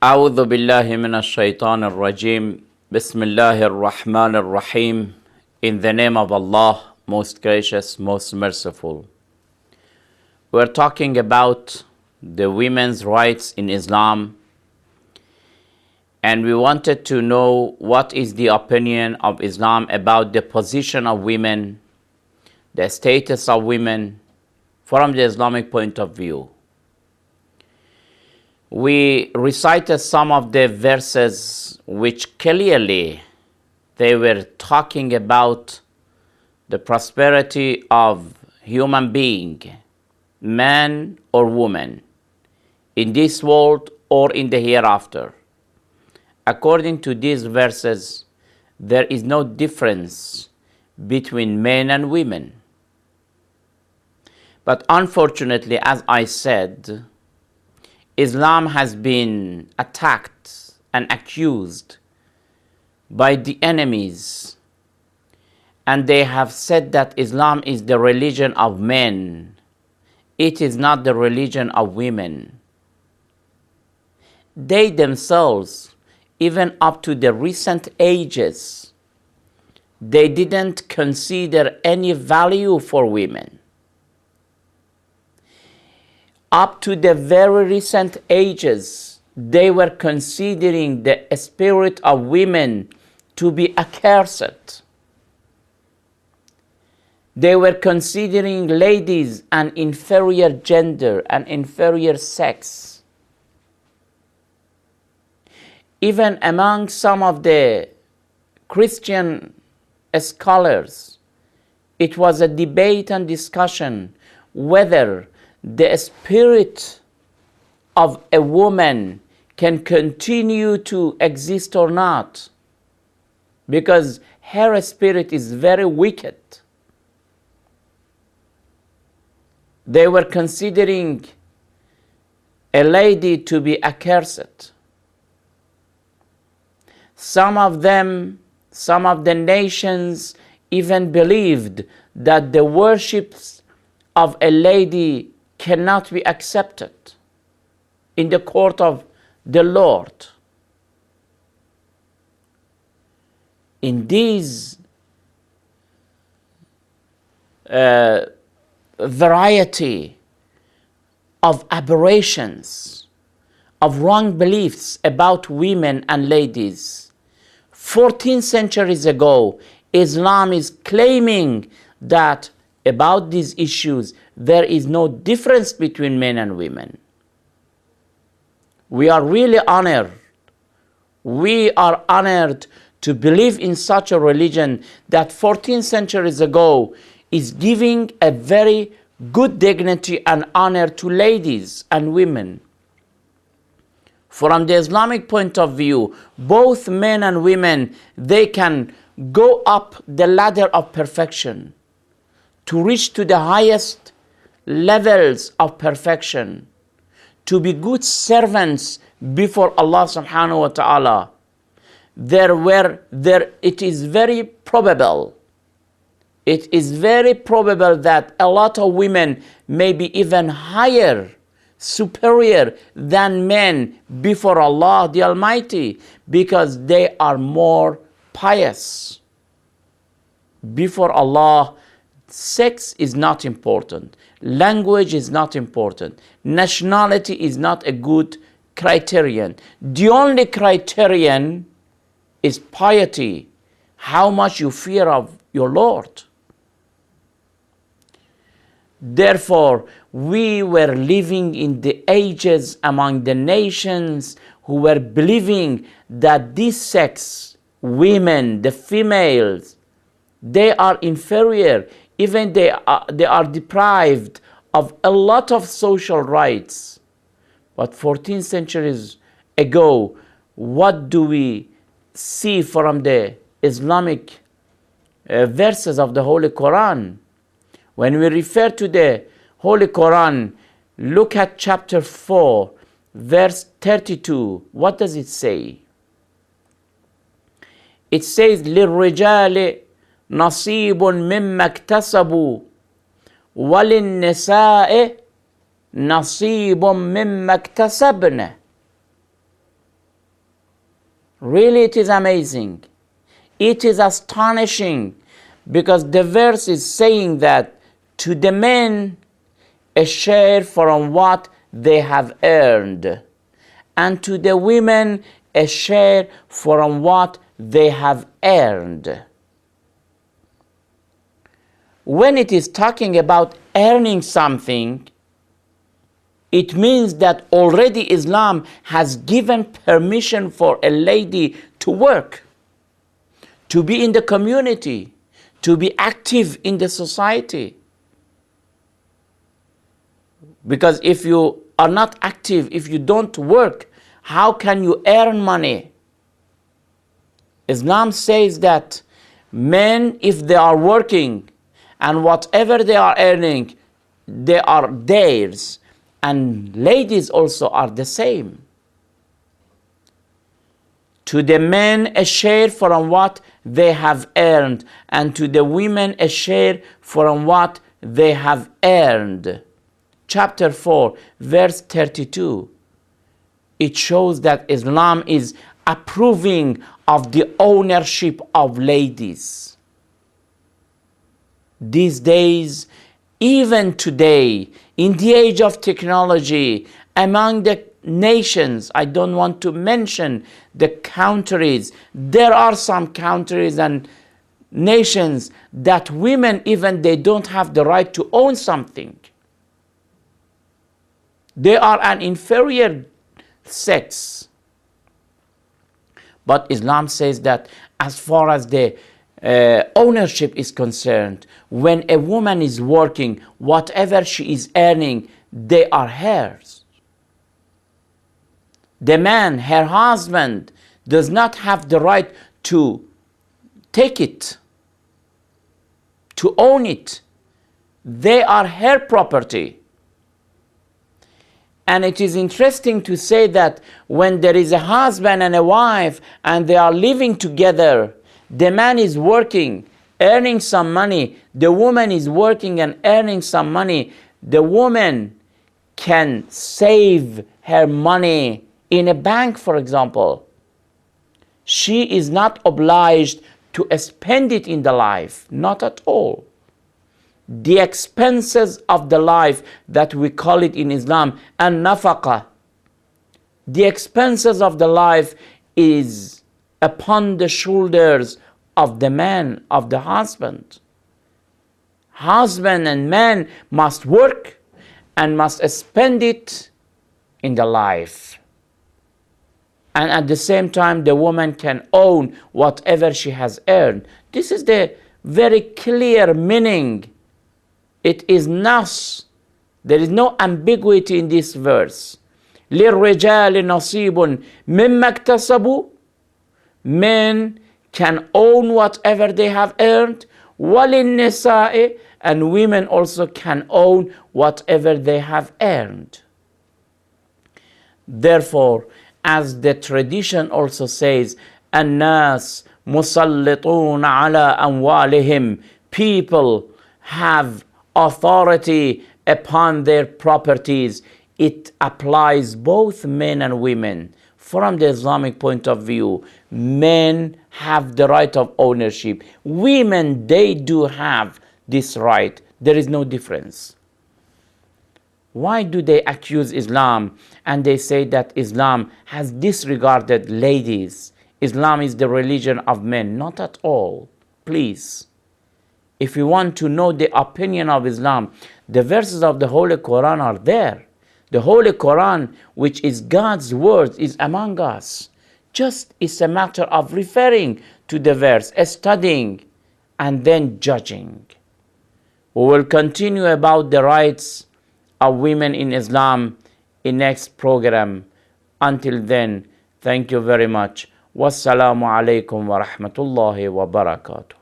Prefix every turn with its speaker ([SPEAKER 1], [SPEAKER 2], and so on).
[SPEAKER 1] أعوذ بالله من الشيطان الرجيم. بسم الله الرحمن الرحيم. In the name of Allah, most gracious, most merciful. We're talking about the women's rights in Islam, and we wanted to know what is the opinion of Islam about the position of women, the status of women from the Islamic point of view. We recited some of the verses which clearly they were talking about the prosperity of human being, man or woman, in this world or in the hereafter. According to these verses, there is no difference between men and women. But unfortunately, as I said, Islam has been attacked and accused by the enemies, and they have said that Islam is the religion of men. It is not the religion of women. They themselves, even up to the recent ages, they didn't consider any value for women. Up to the very recent ages, they were considering the spirit of women to be accursed. They were considering ladies an inferior gender, an inferior sex. Even among some of the Christian scholars, it was a debate and discussion whether the spirit of a woman can continue to exist or not, because her spirit is very wicked. They were considering a lady to be accursed. Some of the nations even believed that the worships of a lady cannot be accepted in the court of the Lord. In these variety of aberrations, of wrong beliefs about women and ladies, 14 centuries ago, Islam is claiming that about these issues, there is no difference between men and women. We are really honored. We are honored to believe in such a religion that 14 centuries ago is giving a very good dignity and honor to ladies and women. From the Islamic point of view, both men and women, they can go up the ladder of perfection to reach to the highest levels of perfection, to be good servants before Allah subhanahu wa ta'ala. It is very probable that a lot of women may be even higher, superior than men before Allah the Almighty, because they are more pious. Before Allah, sex is not important. Language is not important. Nationality is not a good criterion. The only criterion is piety, how much you fear of your Lord. Therefore, we were living in the ages among the nations who were believing that this sex, women, the females, they are inferior. Even they are deprived of a lot of social rights. But 14 centuries ago, what do we see from the Islamic verses of the Holy Quran? When we refer to the Holy Quran, look at chapter 4, verse 32. What does it say? It says, لِلرِّجَالِ نَصِيبٌ مِّمَّا اكْتَسَبُوا وَلِلنِّسَاءِ نَصِيبٌ مِّمَّا اكْتَسَبْنَ. Really, it is amazing. It is astonishing, because the verse is saying that to the men a share from what they have earned, and to the women a share from what they have earned. When it is talking about earning something, it means that already Islam has given permission for a lady to work, to be in the community, to be active in the society. Because if you are not active, if you don't work, how can you earn money? Islam says that men, if they are working and whatever they are earning, they are theirs. And ladies also are the same. To the men a share from what they have earned, and to the women a share from what they have earned. Chapter 4, verse 32. It shows that Islam is approving of the ownership of ladies. These days, even today, in the age of technology, among the nations, I don't want to mention the countries, there are some countries and nations that women, even they don't have the right to own something. They are an inferior sex. But Islam says that as far as the ownership is concerned, when a woman is working, whatever she is earning, they are hers. The man, her husband, does not have the right to take it, to own it. They are her property. And it is interesting to say that when there is a husband and a wife and they are living together, the man is working, earning some money, the woman is working and earning some money, the woman can save her money in a bank, for example. She is not obliged to spend it in the life, not at all. The expenses of the life that we call it in Islam, an-nafaqa. The expenses of the life is upon the shoulders of the man, of the husband. Husband and man must work and must spend it in the life. And at the same time, the woman can own whatever she has earned. This is the very clear meaning. It is nas. There is no ambiguity in this verse. لِلرِّجَالِ نَصِيبٌ مِمَّا اكْتَسَبُوا. Men can own whatever they have earned. وَلِلنِّسَاءِ. And women also can own whatever they have earned. Therefore, as the tradition also says, الناس مسلطون على أموالهم. People have authority upon their properties. It applies both men and women. From the Islamic point of view, men have the right of ownership. Women, they do have this right. There is no difference. Why do they accuse Islam and they say that Islam has disregarded ladies? Islam is the religion of men. Not at all. Please. If you want to know the opinion of Islam, the verses of the Holy Quran are there. The Holy Quran, which is God's word, is among us. Just it's a matter of referring to the verse, studying, and then judging. We will continue about the rights of women in Islam in next program. Until then, thank you very much. Wassalamu alaikum wa rahmatullahi wa barakatuh.